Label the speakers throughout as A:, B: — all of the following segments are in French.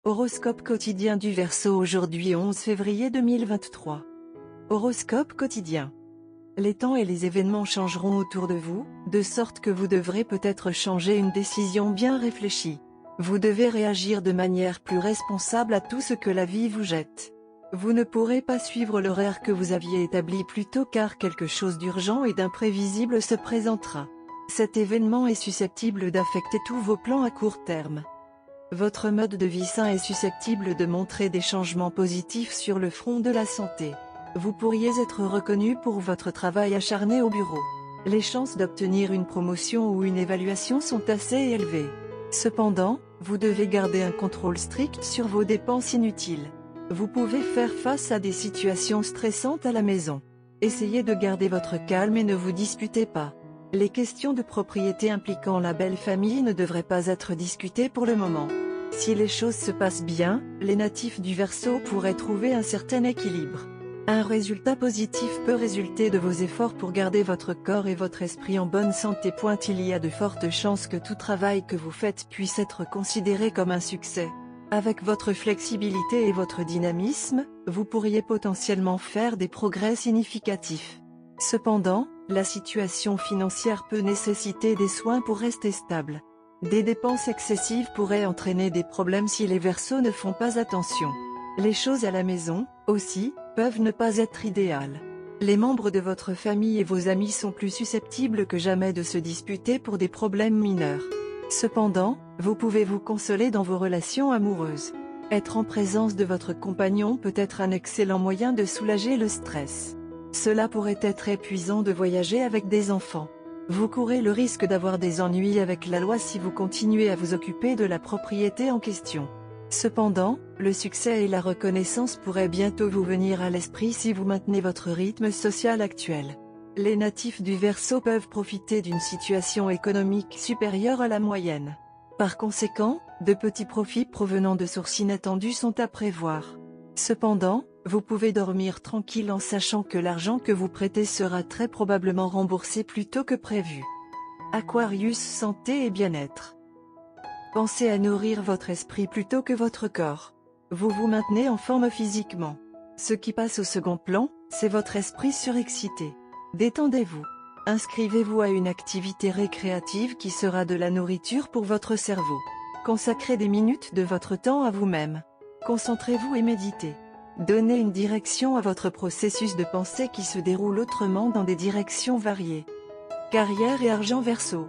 A: Horoscope quotidien du Verseau aujourd'hui 11 février 2023. Horoscope quotidien. Les temps et les événements changeront autour de vous, de sorte que vous devrez peut-être changer une décision bien réfléchie. Vous devez réagir de manière plus responsable à tout ce que la vie vous jette. Vous ne pourrez pas suivre l'horaire que vous aviez établi plus tôt car quelque chose d'urgent et d'imprévisible se présentera. Cet événement est susceptible d'affecter tous vos plans à court terme. Votre mode de vie sain est susceptible de montrer des changements positifs sur le front de la santé. Vous pourriez être reconnu pour votre travail acharné au bureau. Les chances d'obtenir une promotion ou une évaluation sont assez élevées. Cependant, vous devez garder un contrôle strict sur vos dépenses inutiles. Vous pouvez faire face à des situations stressantes à la maison. Essayez de garder votre calme et ne vous disputez pas. Les questions de propriété impliquant la belle famille ne devraient pas être discutées pour le moment. Si les choses se passent bien, les natifs du Verseau pourraient trouver un certain équilibre. Un résultat positif peut résulter de vos efforts pour garder votre corps et votre esprit en bonne santé. Il y a de fortes chances que tout travail que vous faites puisse être considéré comme un succès. Avec votre flexibilité et votre dynamisme, vous pourriez potentiellement faire des progrès significatifs. Cependant, la situation financière peut nécessiter des soins pour rester stable. Des dépenses excessives pourraient entraîner des problèmes si les Verseaux ne font pas attention. Les choses à la maison, aussi, peuvent ne pas être idéales. Les membres de votre famille et vos amis sont plus susceptibles que jamais de se disputer pour des problèmes mineurs. Cependant, vous pouvez vous consoler dans vos relations amoureuses. Être en présence de votre compagnon peut être un excellent moyen de soulager le stress. Cela pourrait être épuisant de voyager avec des enfants. Vous courez le risque d'avoir des ennuis avec la loi si vous continuez à vous occuper de la propriété en question. Cependant, le succès et la reconnaissance pourraient bientôt vous venir à l'esprit si vous maintenez votre rythme social actuel. Les natifs du Verseau peuvent profiter d'une situation économique supérieure à la moyenne. Par conséquent, de petits profits provenant de sources inattendues sont à prévoir. Cependant, vous pouvez dormir tranquille en sachant que l'argent que vous prêtez sera très probablement remboursé plus tôt que prévu. Aquarius, santé et bien-être. Pensez à nourrir votre esprit plutôt que votre corps. Vous vous maintenez en forme physiquement. Ce qui passe au second plan, c'est votre esprit surexcité. Détendez-vous. Inscrivez-vous à une activité récréative qui sera de la nourriture pour votre cerveau. Consacrez des minutes de votre temps à vous-même. Concentrez-vous et méditez. Donnez une direction à votre processus de pensée qui se déroule autrement dans des directions variées. Carrière et argent Verseau.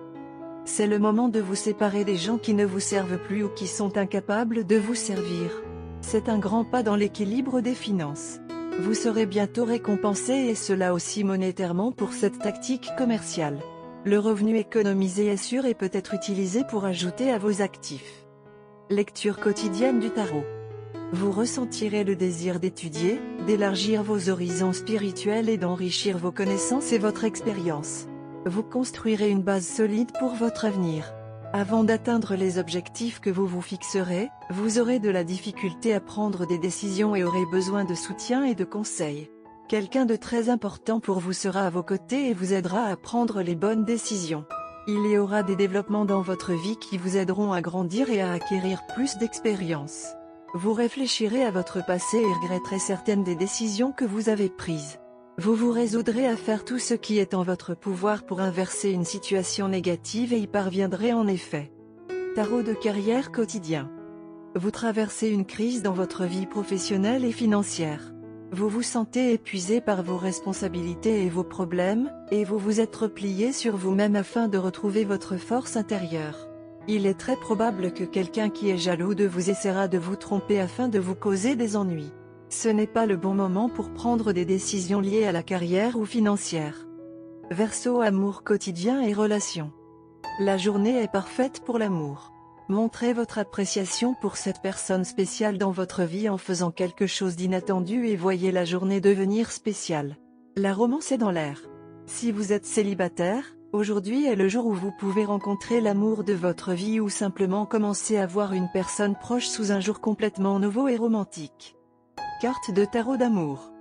A: C'est le moment de vous séparer des gens qui ne vous servent plus ou qui sont incapables de vous servir. C'est un grand pas dans l'équilibre des finances. Vous serez bientôt récompensé et cela aussi monétairement pour cette tactique commerciale. Le revenu économisé est sûr et peut être utilisé pour ajouter à vos actifs. Lecture quotidienne du tarot. Vous ressentirez le désir d'étudier, d'élargir vos horizons spirituels et d'enrichir vos connaissances et votre expérience. Vous construirez une base solide pour votre avenir. Avant d'atteindre les objectifs que vous vous fixerez, vous aurez de la difficulté à prendre des décisions et aurez besoin de soutien et de conseils. Quelqu'un de très important pour vous sera à vos côtés et vous aidera à prendre les bonnes décisions. Il y aura des développements dans votre vie qui vous aideront à grandir et à acquérir plus d'expérience. Vous réfléchirez à votre passé et regretterez certaines des décisions que vous avez prises. Vous vous résoudrez à faire tout ce qui est en votre pouvoir pour inverser une situation négative et y parviendrez en effet. Tarot de carrière quotidien. Vous traversez une crise dans votre vie professionnelle et financière. Vous vous sentez épuisé par vos responsabilités et vos problèmes, et vous vous êtes replié sur vous-même afin de retrouver votre force intérieure. Il est très probable que quelqu'un qui est jaloux de vous essaiera de vous tromper afin de vous causer des ennuis. Ce n'est pas le bon moment pour prendre des décisions liées à la carrière ou financière. Verseau, amour quotidien et relations. La journée est parfaite pour l'amour. Montrez votre appréciation pour cette personne spéciale dans votre vie en faisant quelque chose d'inattendu et voyez la journée devenir spéciale. La romance est dans l'air. Si vous êtes célibataire, aujourd'hui est le jour où vous pouvez rencontrer l'amour de votre vie ou simplement commencer à voir une personne proche sous un jour complètement nouveau et romantique. Carte de tarot d'amour.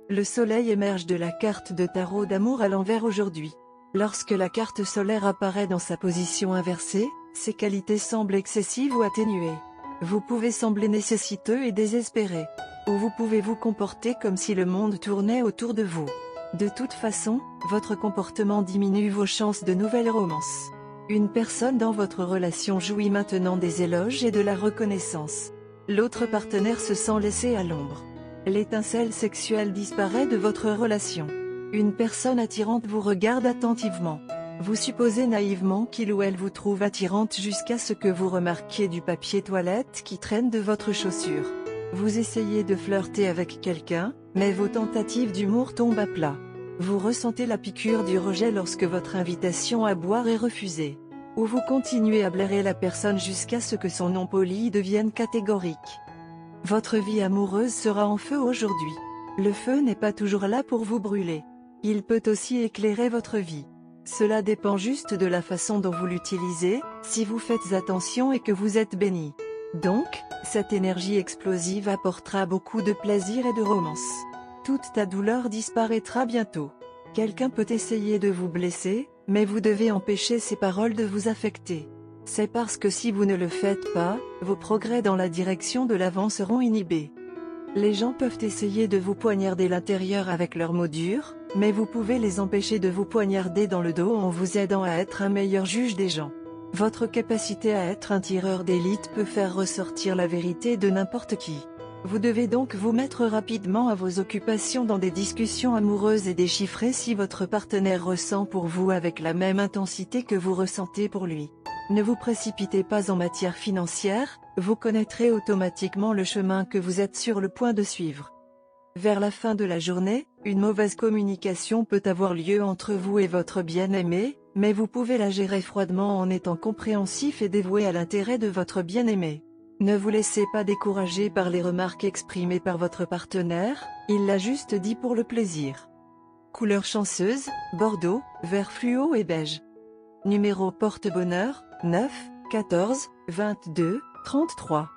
A: Le soleil émerge de la carte de tarot d'amour à l'envers aujourd'hui. Lorsque la carte solaire apparaît dans sa position inversée, ses qualités semblent excessives ou atténuées. Vous pouvez sembler nécessiteux et désespéré. Ou vous pouvez vous comporter comme si le monde tournait autour de vous. De toute façon, votre comportement diminue vos chances de nouvelles romances. Une personne dans votre relation jouit maintenant des éloges et de la reconnaissance. L'autre partenaire se sent laissé à l'ombre. L'étincelle sexuelle disparaît de votre relation. Une personne attirante vous regarde attentivement. Vous supposez naïvement qu'il ou elle vous trouve attirante jusqu'à ce que vous remarquiez du papier toilette qui traîne de votre chaussure. Vous essayez de flirter avec quelqu'un, mais vos tentatives d'humour tombent à plat. Vous ressentez la piqûre du rejet lorsque votre invitation à boire est refusée. Ou vous continuez à blairer la personne jusqu'à ce que son non poli devienne catégorique. Votre vie amoureuse sera en feu aujourd'hui. Le feu n'est pas toujours là pour vous brûler. Il peut aussi éclairer votre vie. Cela dépend juste de la façon dont vous l'utilisez, si vous faites attention et que vous êtes béni. Donc, cette énergie explosive apportera beaucoup de plaisir et de romance. Toute ta douleur disparaîtra bientôt. Quelqu'un peut essayer de vous blesser, mais vous devez empêcher ces paroles de vous affecter. C'est parce que si vous ne le faites pas, vos progrès dans la direction de l'avant seront inhibés. Les gens peuvent essayer de vous poignarder l'intérieur avec leurs mots durs, mais vous pouvez les empêcher de vous poignarder dans le dos en vous aidant à être un meilleur juge des gens. Votre capacité à être un tireur d'élite peut faire ressortir la vérité de n'importe qui. Vous devez donc vous mettre rapidement à vos occupations dans des discussions amoureuses et déchiffrer si votre partenaire ressent pour vous avec la même intensité que vous ressentez pour lui. Ne vous précipitez pas en matière financière, vous connaîtrez automatiquement le chemin que vous êtes sur le point de suivre. Vers la fin de la journée, une mauvaise communication peut avoir lieu entre vous et votre bien-aimé, mais vous pouvez la gérer froidement en étant compréhensif et dévoué à l'intérêt de votre bien-aimé. Ne vous laissez pas décourager par les remarques exprimées par votre partenaire, il l'a juste dit pour le plaisir. Couleur chanceuse, bordeaux, vert fluo et beige. Numéro porte-bonheur, 9, 14, 22, 33.